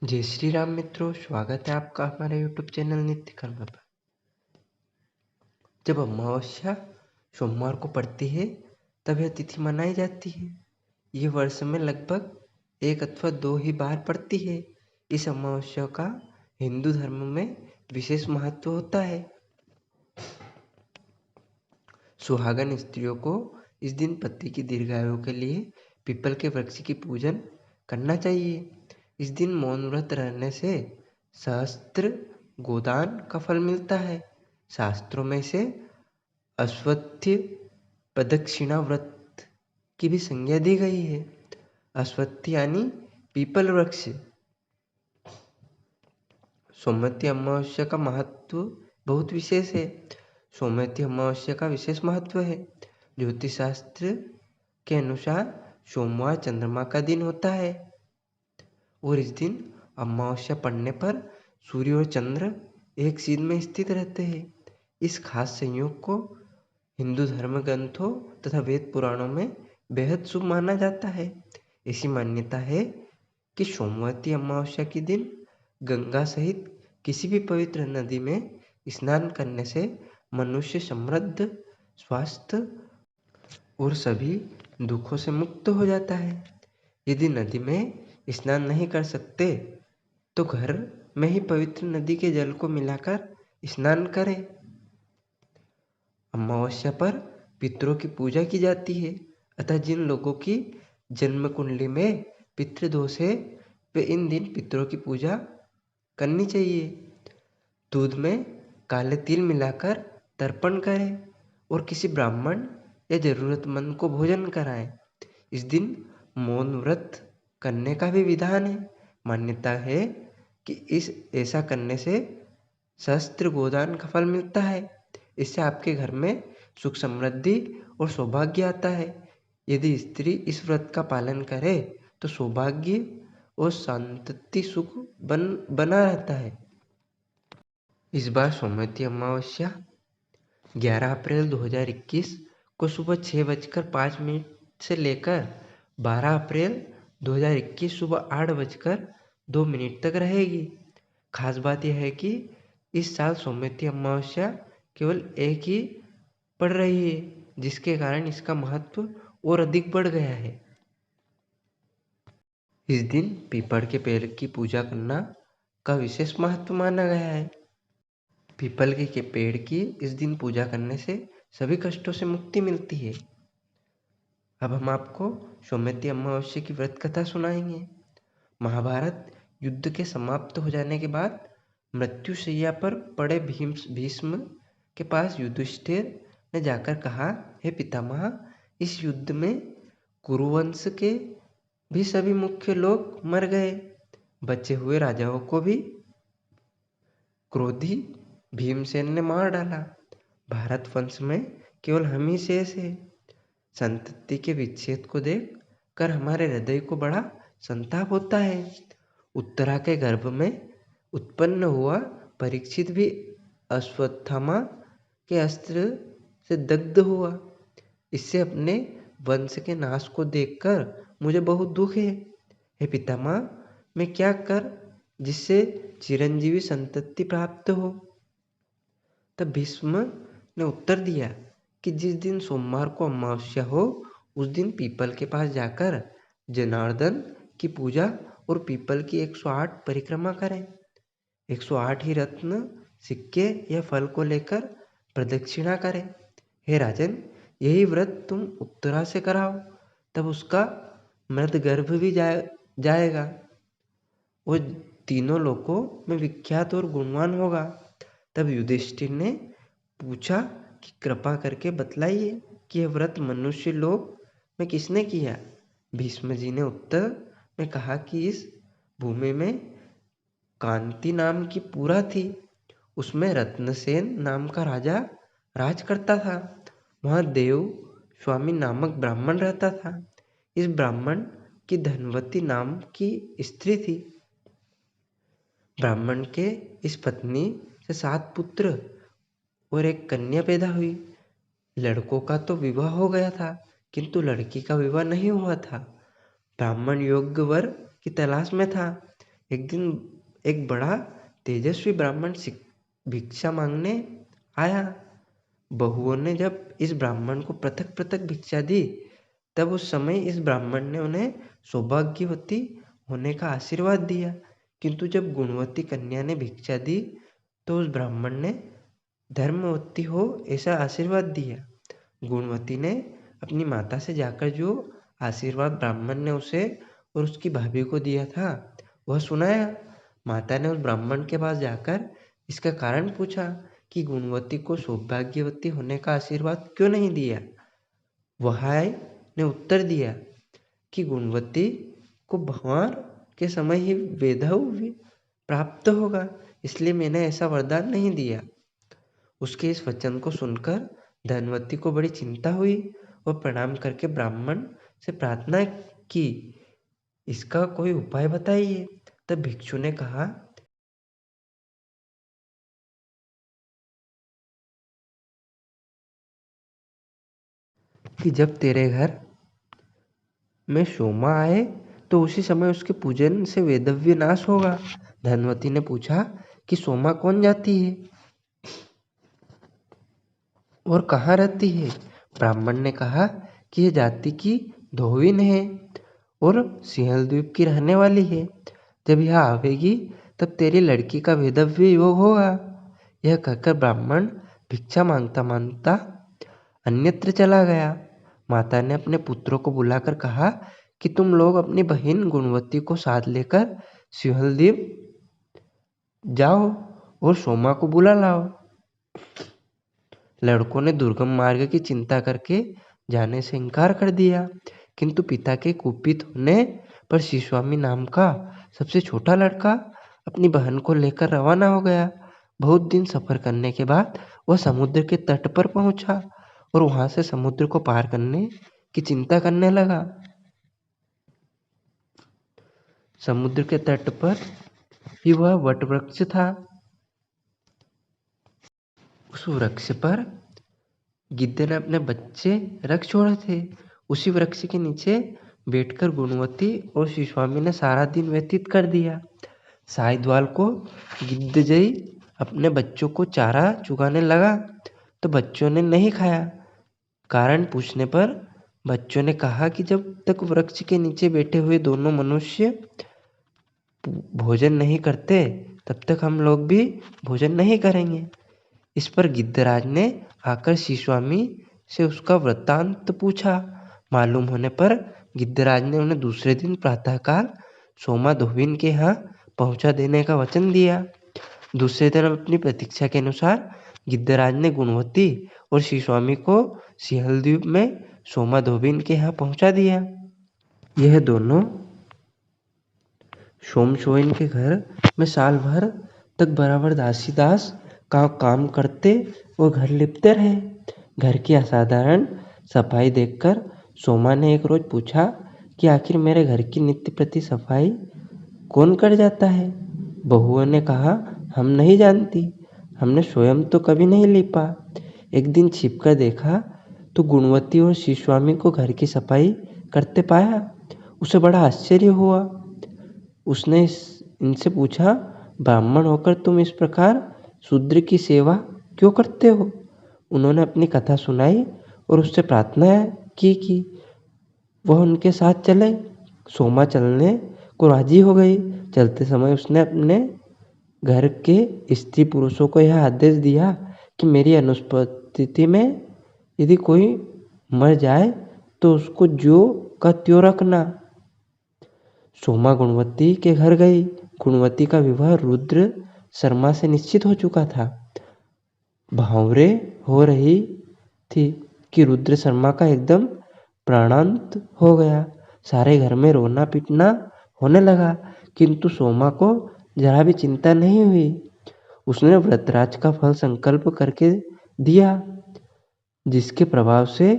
जय श्री राम मित्रों, स्वागत है आपका हमारे YouTube चैनल नित्य कर्म पर। जब अमावस्या सोमवार को पड़ती है तब यह तिथि मनाई जाती है। ये वर्ष में लगभग 1 अथवा 2 ही बार पड़ती है। इस अमावस्या का हिंदू धर्म में विशेष महत्व होता है। सुहागन स्त्रियों को इस दिन पति की दीर्घायु के लिए पीपल के वृक्ष की पूजन करना चाहिए। इस दिन मौन व्रत रहने से सहस्त्र गोदान का फल मिलता है। शास्त्रों में से अश्वत्थ प्रदक्षिणा व्रत की भी संज्ञा दी गई है। अश्वत्थ यानी पीपल वृक्ष। सोमवती अमावस्या का महत्व बहुत विशेष है। सोमवती अमावस्या का विशेष महत्व है। ज्योतिष शास्त्र के अनुसार सोमवार चंद्रमा का दिन होता है और इस दिन अमावस्या पड़ने पर सूर्य और चंद्र एक सीध में स्थित रहते हैं। इस खास संयोग को हिंदू धर्म ग्रंथों तथा वेद पुराणों में बेहद शुभ माना जाता है। ऐसी मान्यता है कि सोमवती अमावस्या के दिन गंगा सहित किसी भी पवित्र नदी में स्नान करने से मनुष्य समृद्ध, स्वस्थ और सभी दुखों से मुक्त हो जाता है। यदि नदी में स्नान नहीं कर सकते तो घर में ही पवित्र नदी के जल को मिलाकर स्नान करें। अमावस्या पर पितरों की पूजा की जाती है, अतः जिन लोगों की जन्म कुंडली में पितृदोष है वे इन दिन पितरों की पूजा करनी चाहिए। दूध में काले तिल मिलाकर तर्पण करें और किसी ब्राह्मण या जरूरतमंद को भोजन कराएं। इस दिन मौन व्रत करने का भी विधान है। मान्यता है कि ऐसा करने से सहस्त्र गोदान का फल मिलता है। इससे आपके घर में सुख समृद्धि और सौभाग्य आता है। यदि स्त्री इस व्रत का पालन करे तो सौभाग्य और संतति सुख बना रहता है। इस बार सोमवती अमावस्या 11 अप्रैल 2021 को सुबह 6:05 से लेकर 12 अप्रैल 2021 सुबह 8:02 तक रहेगी। खास बात यह है कि इस साल सोमवती अमावस्या केवल एक ही पड़ रही है, जिसके कारण इसका महत्व और अधिक बढ़ गया है। इस दिन पीपल के पेड़ की पूजा करना का विशेष महत्व माना गया है। पीपल के पेड़ की इस दिन पूजा करने से सभी कष्टों से मुक्ति मिलती है। अब हम आपको सोमवती अमावस्या की व्रत कथा सुनाएंगे। महाभारत युद्ध के समाप्त हो जाने के बाद मृत्युशैया पर पड़े भीष्म के पास युधिष्ठिर ने जाकर कहा, हे पितामह, इस युद्ध में कुरुवंश के भी सभी मुख्य लोग मर गए। बचे हुए राजाओं को भी क्रोधी भीमसेन ने मार डाला। भारत वंश में केवल हम ही शेष है। संतति के विच्छेद को देख कर हमारे हृदय को बड़ा संताप होता है। उत्तरा के गर्भ में उत्पन्न हुआ परीक्षित भी अश्वत्थामा के अस्त्र से दग्ध हुआ। इससे अपने वंश के नाश को देखकर मुझे बहुत दुख है। हे पितामह, मैं क्या कर जिससे चिरंजीवी संतति प्राप्त हो? तब भीष्म ने उत्तर दिया कि जिस दिन सोमवार को अमावस्या हो उस दिन पीपल के पास जाकर जनार्दन की पूजा और पीपल की 108 परिक्रमा करें। 108 ही रत्न, सिक्के या फल को लेकर प्रदक्षिणा करें। हे राजन, यही व्रत तुम उत्तरा से कराओ, तब उसका मृत गर्भ भी जाएगा। वो तीनों लोकों में विख्यात और गुणवान होगा। तब युधिष्ठिर ने पूछा कि कृपा करके बतलाइए कि यह व्रत मनुष्य लोक में किसने किया? भीष्म जी ने उत्तर में कहा कि इस भूमि में कांति नाम की पुरा थी। उसमें रत्नसेन नाम का राजा राज करता था। वहाँ देव स्वामी नामक ब्राह्मण रहता था। इस ब्राह्मण की धनवती नाम की स्त्री थी। ब्राह्मण के इस पत्नी से 7 पुत्र और एक कन्या पैदा हुई। लड़कों का तो विवाह हो गया था, किंतु लड़की का विवाह नहीं हुआ था। ब्राह्मण योग्य वर की तलाश में था। एक दिन एक बड़ा तेजस्वी ब्राह्मण भिक्षा मांगने आया। बहुओं ने जब इस ब्राह्मण को पृथक पृथक भिक्षा दी, तब उस समय इस ब्राह्मण ने उन्हें सौभाग्यवती होने का आशीर्वाद दिया। किंतु जब गुणवती कन्या ने भिक्षा दी, तो उस ब्राह्मण ने धर्मवती हो ऐसा आशीर्वाद दिया। गुणवती ने अपनी माता से जाकर जो आशीर्वाद ब्राह्मण ने उसे और उसकी भाभी को दिया था, वह सुनाया। माता ने उस ब्राह्मण के पास जाकर इसका कारण पूछा कि गुणवती को सौभाग्यवती होने का आशीर्वाद क्यों नहीं दिया। वह ने उत्तर दिया कि गुणवती को भंवर के समय ही वैधव्य प्राप्त होगा, इसलिए मैंने ऐसा वरदान नहीं दिया। उसके इस वचन को सुनकर धनवती को बड़ी चिंता हुई। वह प्रणाम करके ब्राह्मण से प्रार्थना की, इसका कोई उपाय बताइए। तब भिक्षु ने कहा कि जब तेरे घर में सोमा आए तो उसी समय उसके पूजन से वैधव्य नाश होगा। धनवती ने पूछा कि सोमा कौन जाती है और कहाँ रहती है। ब्राह्मण ने कहा कि यह जाति की धोविन है और सिंहल द्वीप की रहने वाली है। जब यह आवेगी तब तेरी लड़की का वैधव्य योग होगा। यह कहकर ब्राह्मण भिक्षा मांगता मांगता अन्यत्र चला गया। माता ने अपने पुत्रों को बुलाकर कहा कि तुम लोग अपनी बहन गुणवती को साथ लेकर सिंहल द्वीप जाओ और सोमा को बुला लाओ। लड़कों ने दुर्गम मार्ग की चिंता करके जाने से इनकार कर दिया, किंतु पिता के कुपित होने पर शिशुस्वामी नाम का सबसे छोटा लड़का अपनी बहन को लेकर रवाना हो गया। बहुत दिन सफर करने के बाद वह समुद्र के तट पर पहुंचा और वहां से समुद्र को पार करने की चिंता करने लगा। समुद्र के तट पर ही वह वट वृक्ष था। उस वृक्ष पर गिद्ध ने अपने बच्चे रख छोड़े थे। उसी वृक्ष के नीचे बैठकर गुणवती और शिशुस्वामी ने सारा दिन व्यतीत कर दिया। साहिद्वाल को गिद्ध जई अपने बच्चों को चारा चुगाने लगा तो बच्चों ने नहीं खाया। कारण पूछने पर बच्चों ने कहा कि जब तक वृक्ष के नीचे बैठे हुए दोनों मनुष्य भोजन नहीं करते, तब तक हम लोग भी भोजन नहीं करेंगे। इस पर गिद्धराज ने आकर शिशुस्वामी से उसका वृत्तांत पूछा। मालूम होने पर गिद्धराज ने उन्हें दूसरे दिन प्रातःकाल सोमा धोबिन के यहाँ पहुंचा देने का वचन दिया। दूसरे दिन अपनी प्रतीक्षा के अनुसार गिद्धराज ने गुणवती और शिशुस्वामी को सिंहल द्वीप में सोमा धोबिन के यहाँ पहुंचा दिया। यह दोनों सोमसोइन के घर में साल भर तक बराबर दासी दास का काम करते और घर लिपते रहे। घर की असाधारण सफाई देखकर सोमा ने एक रोज पूछा कि आखिर मेरे घर की नित्य प्रति सफाई कौन कर जाता है। बहुओं ने कहा, हम नहीं जानती, हमने स्वयं तो कभी नहीं लिपा। एक दिन छिपकर देखा तो गुणवती और शिशुस्वामी को घर की सफाई करते पाया। उसे बड़ा आश्चर्य हुआ। उसने इनसे पूछा, ब्राह्मण होकर तुम इस प्रकार शूद्र की सेवा क्यों करते हो। उन्होंने अपनी कथा सुनाई और उससे प्रार्थना की वह उनके साथ चले। सोमा चलने को राजी हो गई। चलते समय उसने अपने घर के स्त्री पुरुषों को यह आदेश दिया कि मेरी अनुपस्थिति में यदि कोई मर जाए तो उसको ज्यों का त्यों रखना। सोमा गुणवती के घर गई। गुणवती का विवाह रुद्र शर्मा से निश्चित हो चुका था। भावरे हो रही थी कि रुद्र शर्मा का एकदम प्राणांत हो गया। सारे घर में रोना पीटना होने लगा, किंतु सोमा को जरा भी चिंता नहीं हुई। उसने व्रतराज का फल संकल्प करके दिया, जिसके प्रभाव से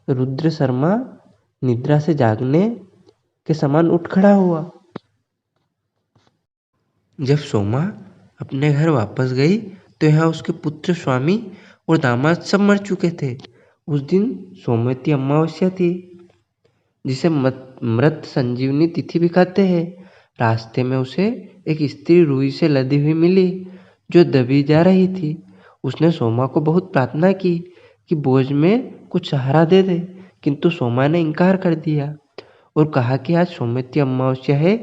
रुद्र शर्मा निद्रा से जागने के समान उठ खड़ा हुआ। जब सोमा अपने घर वापस गई तो यहाँ उसके पुत्र, स्वामी और दामाद सब मर चुके थे। उस दिन सोमवती अमावस्या थी, जिसे मृत संजीवनी तिथि भी कहते हैं। रास्ते में उसे एक स्त्री रुई से लदी हुई मिली जो दबी जा रही थी। उसने सोमा को बहुत प्रार्थना की कि बोझ में कुछ सहारा दे दे, किंतु सोमा ने इनकार कर दिया और कहा कि आज सौमित्री अमावस्या है,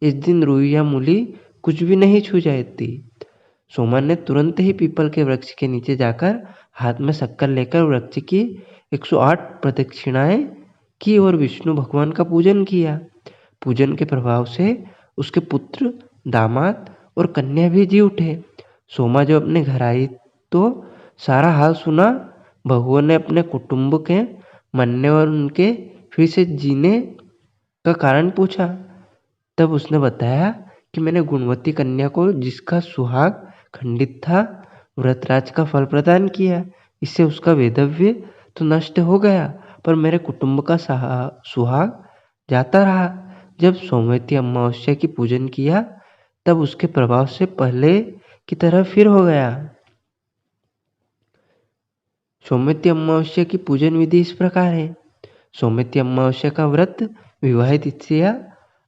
इस दिन रुई या मूली कुछ भी नहीं छू जाती। सोमा ने तुरंत ही पीपल के वृक्ष के नीचे जाकर हाथ में शक्कर लेकर वृक्ष की 108 प्रदक्षिणाएं की और विष्णु भगवान का पूजन किया। पूजन के प्रभाव से उसके पुत्र, दामाद और कन्या भी जी उठे। सोमा जब अपने घर आई तो सारा हाल सुना। बहुओं ने अपने कुटुंब के मरने और उनके फिर से जीने का कारण पूछा। तब उसने बताया कि मैंने गुणवती कन्या को, जिसका सुहाग खंडित था, व्रतराज का फल प्रदान किया। इससे उसका वैधव्य तो नष्ट हो गया, पर मेरे कुटुंब का सुहाग जाता रहा। जब सौमित्री अमावस्या की पूजन किया तब उसके प्रभाव से पहले की तरह फिर हो गया। सौमित्री अमावस्या की पूजन विधि इस प्रकार है। सौमित्री अमावस्या का व्रत विवाहित स्त्रियां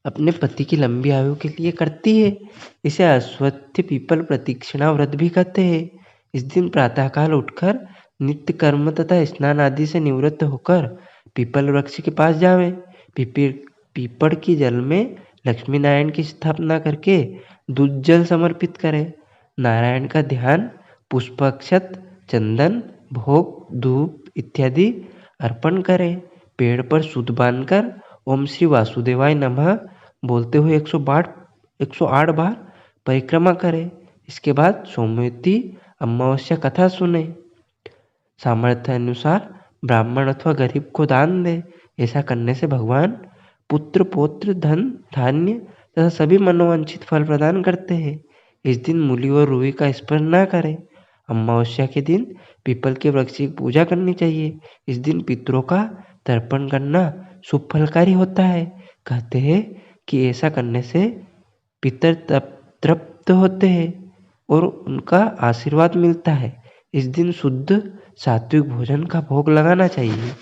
अपने पति की लंबी आयु के लिए करती है। इसे अश्वत्थ पीपल प्रदक्षिणा व्रत भी कहते हैं। इस दिन प्रातःकाल उठकर नित्य कर्म तथा स्नान आदि से निवृत्त होकर पीपल वृक्ष के पास जावें। पीपल की जल में लक्ष्मी नारायण की स्थापना करके दूध जल समर्पित करें। नारायण का ध्यान, पुष्प, अक्षत, चंदन, भोग, धूप इत्यादि अर्पण करें। पेड़ पर सूत बांधकर ओम श्री वासुदेवाय नमः बोलते हुए 108 बार परिक्रमा करें। इसके बाद सौमित्री अमावस्या कथा सुने। सामर्थ्य अनुसार ब्राह्मण अथवा गरीब को दान दे। ऐसा करने से भगवान पुत्र, पौत्र, धन, धान्य तथा सभी मनोवांछित फल प्रदान करते हैं। इस दिन मूली और रुई का स्पर्श न करें। अमावस्या के दिन पीपल के वृक्ष की पूजा करनी चाहिए। इस दिन पितरों का तर्पण करना शुभ फलकारी होता है। कहते हैं कि ऐसा करने से पितर तृप्त होते हैं और उनका आशीर्वाद मिलता है। इस दिन शुद्ध सात्विक भोजन का भोग लगाना चाहिए।